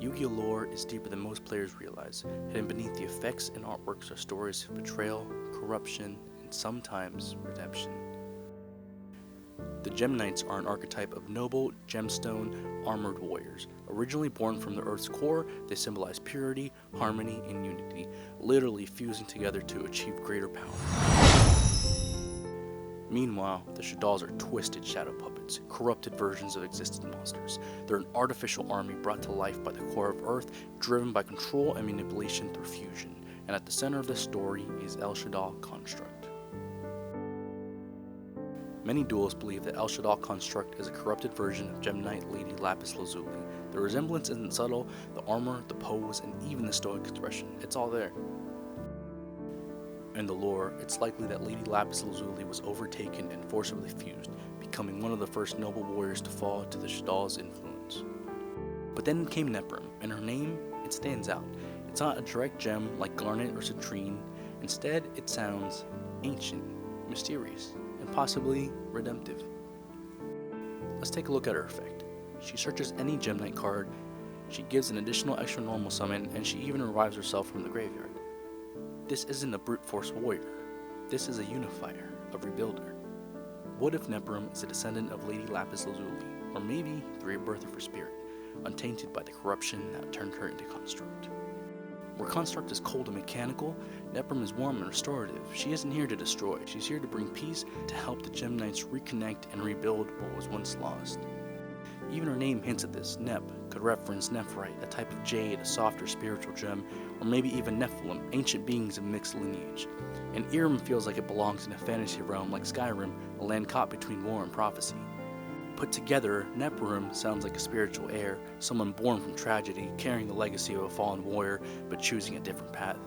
Yu-Gi-Oh! Lore is deeper than most players realize. Hidden beneath the effects and artworks are stories of betrayal, corruption, and sometimes redemption. The Gem Knights are an archetype of noble, gemstone, armored warriors. Originally born from the Earth's core, they symbolize purity, harmony, and unity, literally fusing together to achieve greater power. Meanwhile, the Shaddolls are twisted shadow puppets, corrupted versions of existing monsters. They're an artificial army brought to life by the core of Earth, driven by control and manipulation through fusion. And at the center of this story is El Shaddol Construct. Many duelists believe that El Shaddol Construct is a corrupted version of Gem Knight Lady Lapis Lazuli. The resemblance isn't subtle, the armor, the pose, and even the stoic expression, it's all there. In the lore, it's likely that Lady Lapis Lazuli was overtaken and forcibly fused, becoming one of the first noble warriors to fall to the Shaddol's influence. But then came Neprim, and her name, it stands out. It's not a direct gem like garnet or citrine. Instead, it sounds ancient, mysterious, and possibly redemptive. Let's take a look at her effect. She searches any Gem Knight card, she gives an additional extra normal summon, and she even revives herself from the graveyard. This isn't a brute force warrior. This is a unifier, a rebuilder. What if Neprim is a descendant of Lady Lapis Lazuli, or maybe the rebirth of her spirit, untainted by the corruption that turned her into Construct? Where Construct is cold and mechanical, Neprim is warm and restorative. She isn't here to destroy, she's here to bring peace, to help the Gem Knights reconnect and rebuild what was once lost. Even her name hints at this. Nep could reference Nephrite, a type of jade, a softer spiritual gem, or maybe even Nephilim, ancient beings of mixed lineage. And Irem feels like it belongs in a fantasy realm like Skyrim, a land caught between war and prophecy. Put together, Neprim sounds like a spiritual heir, someone born from tragedy, carrying the legacy of a fallen warrior, but choosing a different path.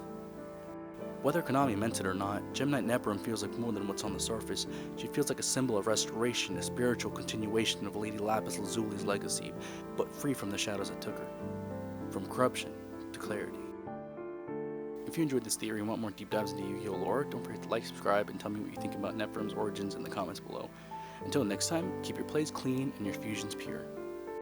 Whether Konami meant it or not, Gem Knight Neprim feels like more than what's on the surface. She feels like a symbol of restoration, a spiritual continuation of Lady Lapis Lazuli's legacy, but free from the shadows that took her. From corruption to clarity. If you enjoyed this theory and want more deep dives into Yu-Gi-Oh! Lore, don't forget to like, subscribe, and tell me what you think about Neprim's origins in the comments below. Until next time, keep your plays clean and your fusions pure.